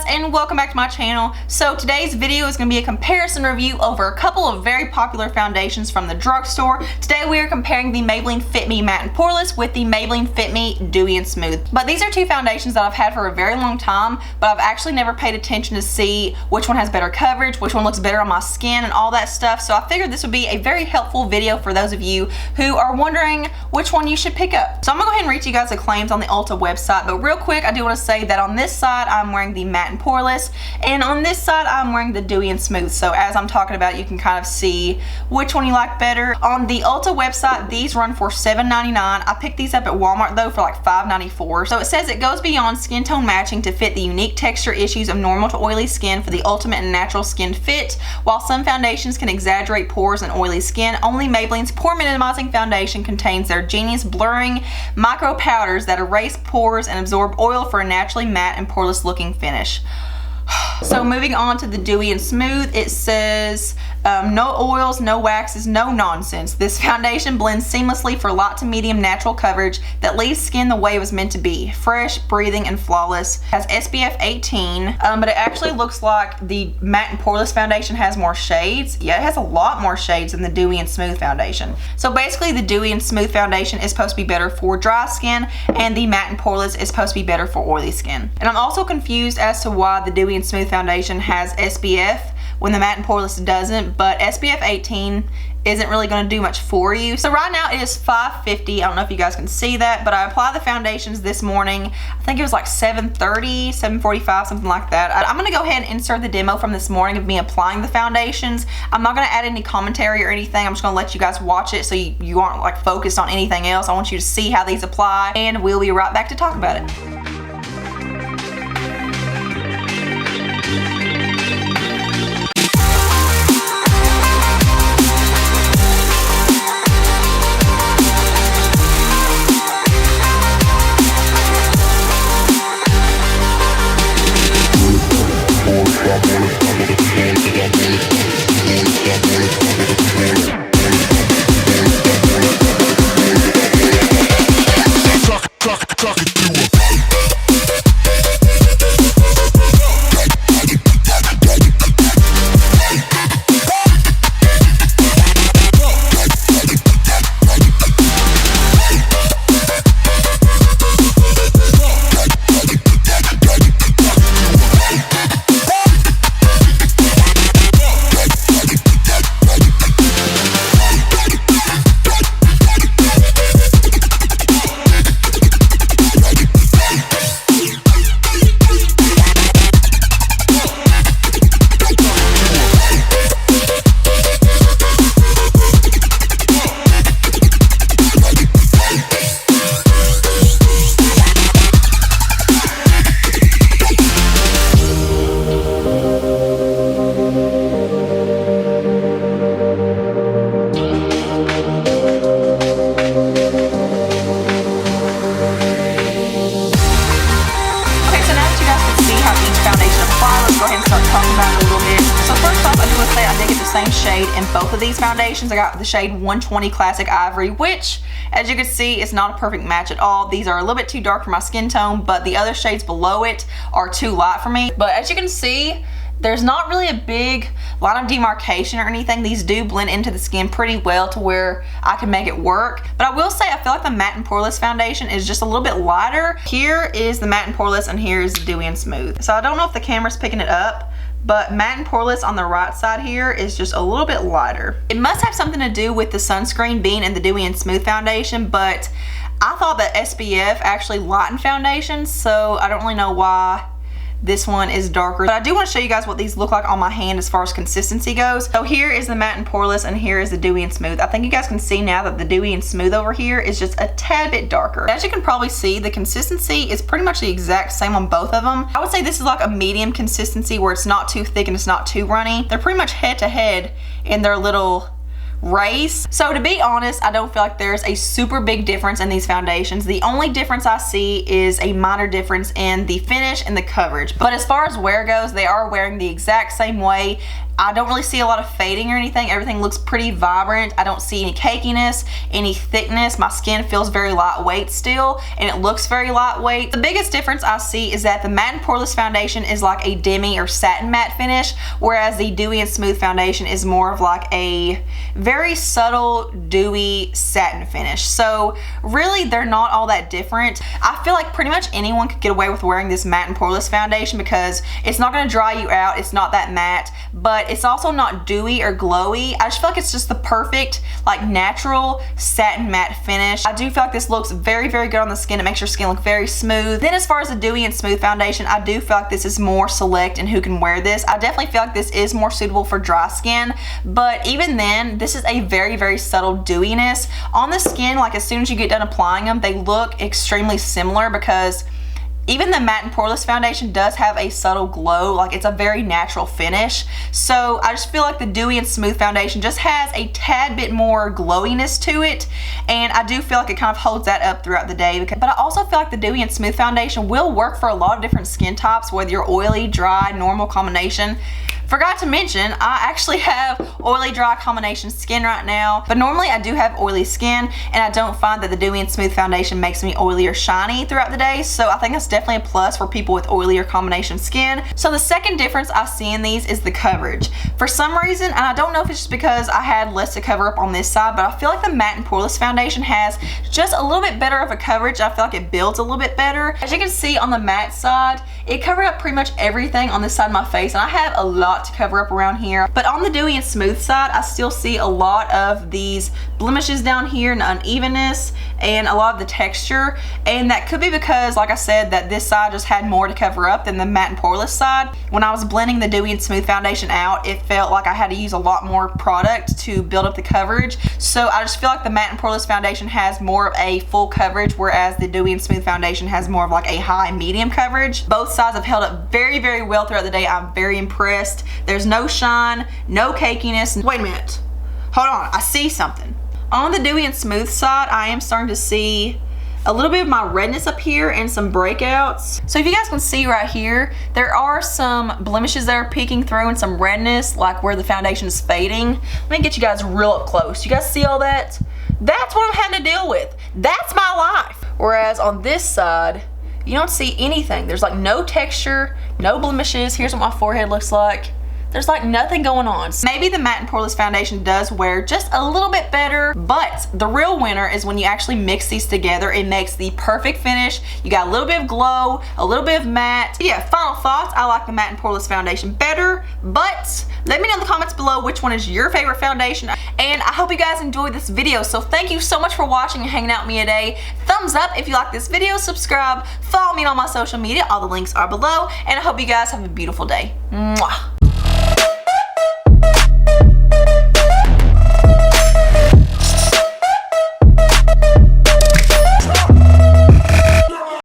guys, and welcome back to my channel. So today's video is going to be a comparison review over a couple of very popular foundations from the drugstore. Today we are comparing the Maybelline Fit Me Matte and Poreless with the Maybelline Fit Me Dewy and Smooth. But these are two foundations that I've had for a very long time, but I've actually never paid attention to see which one has better coverage, which one looks better on my skin, and all that stuff. So I figured this would be a very helpful video for those of you who are wondering which one you should pick up. So I'm going to go ahead and read you guys the claims on the Ulta website, but real quick I do want to say that on this side I'm wearing the matte and poreless, and on this side I'm wearing the dewy and smooth. So as I'm talking about, you can kind of see which one you like better. On the Ulta website, these run for $7.99. I picked these up at Walmart though for like $5.94. So it says it goes beyond skin tone matching to fit the unique texture issues of normal to oily skin for the ultimate and natural skin fit. While some foundations can exaggerate pores and oily skin, only Maybelline's pore minimizing foundation contains their genius blurring micro powders that erase pores and absorb oil for a naturally matte and poreless looking finish. So moving on to the dewy and smooth, it says no oils, no waxes, no nonsense. This foundation blends seamlessly for light to medium natural coverage that leaves skin the way it was meant to be. Fresh, breathing, and flawless. Has SPF 18, but it actually looks like the matte and poreless foundation has more shades. Yeah, it has a lot more shades than the dewy and smooth foundation. So basically the dewy and smooth foundation is supposed to be better for dry skin, and the matte and poreless is supposed to be better for oily skin. And I'm also confused as to why the dewy and smooth foundation has SPF when the matte and poreless doesn't, but SPF 18 isn't really going to do much for you. So right now it is 5:50. I don't know if you guys can see that, but I applied the foundations this morning. I think it was like 7:30, 7:45, something like that. I'm going to go ahead and insert the demo from this morning of me applying the foundations. I'm not going to add any commentary or anything. I'm just going to let you guys watch it so you aren't like focused on anything else. I want you to see how these apply, and we'll be right back to talk about it. Same shade in both of these foundations. I got the shade 120 Classic Ivory, which as you can see is not a perfect match at all. These are a little bit too dark for my skin tone, but the other shades below it are too light for me. But as you can see, there's not really a big line of demarcation or anything. These do blend into the skin pretty well to where I can make it work. But I will say I feel like the matte and poreless foundation is just a little bit lighter. Here is the matte and poreless, and here is the dewy and smooth. So I don't know if the camera's picking it up, but matte and poreless on the right side here is just a little bit lighter. It must have something to do with the sunscreen being in the dewy and smooth foundation, but I thought that SPF actually lightened foundations, so I don't really know why this one is darker. But I do want to show you guys what these look like on my hand as far as consistency goes. So here is the matte and poreless, and here is the dewy and smooth. I think you guys can see now that the dewy and smooth over here is just a tad bit darker. As you can probably see, the consistency is pretty much the exact same on both of them. I would say this is like a medium consistency where it's not too thick and it's not too runny. They're pretty much head to head in their little race. So to be honest, I don't feel like there's a super big difference in these foundations. The only difference I see is a minor difference in the finish and the coverage. But as far as wear goes, they are wearing the exact same way. I don't really see a lot of fading or anything. Everything looks pretty vibrant. I don't see any cakiness, any thickness. My skin feels very lightweight still, and it looks very lightweight. The biggest difference I see is that the Matte and Poreless foundation is like a demi or satin matte finish, whereas the Dewy and Smooth foundation is more of like a very subtle dewy satin finish. So really, they're not all that different. I feel like pretty much anyone could get away with wearing this Matte and Poreless foundation because it's not going to dry you out. It's not that matte, but it's also not dewy or glowy. I just feel like it's just the perfect, like, natural satin matte finish. I do feel like this looks very, very good on the skin. It makes your skin look very smooth. Then as far as the Dewy and Smooth foundation, I do feel like this is more select in who can wear this. I definitely feel like this is more suitable for dry skin, but even then, this is a very, very subtle dewiness. On the skin, like as soon as you get done applying them, they look extremely similar because even the Matte and Poreless foundation does have a subtle glow, like it's a very natural finish. So I just feel like the Dewy and Smooth foundation just has a tad bit more glowiness to it, and I do feel like it kind of holds that up throughout the day. But I also feel like the Dewy and Smooth foundation will work for a lot of different skin types, whether you're oily, dry, normal combination. Forgot to mention, I actually have oily dry combination skin right now, but normally I do have oily skin, and I don't find that the Dewy and Smooth foundation makes me oily or shiny throughout the day, so I think that's definitely a plus for people with oily or combination skin. So the second difference I see in these is the coverage. For some reason, and I don't know if it's just because I had less to cover up on this side, but I feel like the Matte and Poreless foundation has just a little bit better of a coverage. I feel like it builds a little bit better. As you can see on the matte side, it covered up pretty much everything on this side of my face, and I have a lot to cover up around here. But on the Dewy and Smooth side, I still see a lot of these blemishes down here and unevenness and a lot of the texture, and that could be because, like I said, that this side just had more to cover up than the Matte and Poreless side. When I was blending the Dewy and Smooth foundation out, it felt like I had to use a lot more product to build up the coverage. So I just feel like the Matte and Poreless foundation has more of a full coverage, whereas the Dewy and Smooth foundation has more of like a high medium coverage. Both sides have held up very, very well throughout the day. I'm very impressed. There's no shine, no cakiness. Wait a minute. Hold on. I see something. On the Dewy and Smooth side, I am starting to see a little bit of my redness up here and some breakouts. So if you guys can see right here, there are some blemishes that are peeking through and some redness, like where the foundation is fading. Let me get you guys real up close. You guys see all that? That's what I'm having to deal with. That's my life. Whereas on this side, you don't see anything. There's like no texture, no blemishes. Here's what my forehead looks like. There's like nothing going on. Maybe the Matte and Poreless foundation does wear just a little bit better, but the real winner is when you actually mix these together. It makes the perfect finish. You got a little bit of glow, a little bit of matte. So yeah, final thoughts. I like the Matte and Poreless foundation better, but let me know in the comments below which one is your favorite foundation. And I hope you guys enjoyed this video. So thank you so much for watching and hanging out with me today. Thumbs up if you like this video, subscribe, follow me on my social media. All the links are below, and I hope you guys have a beautiful day. Mwah.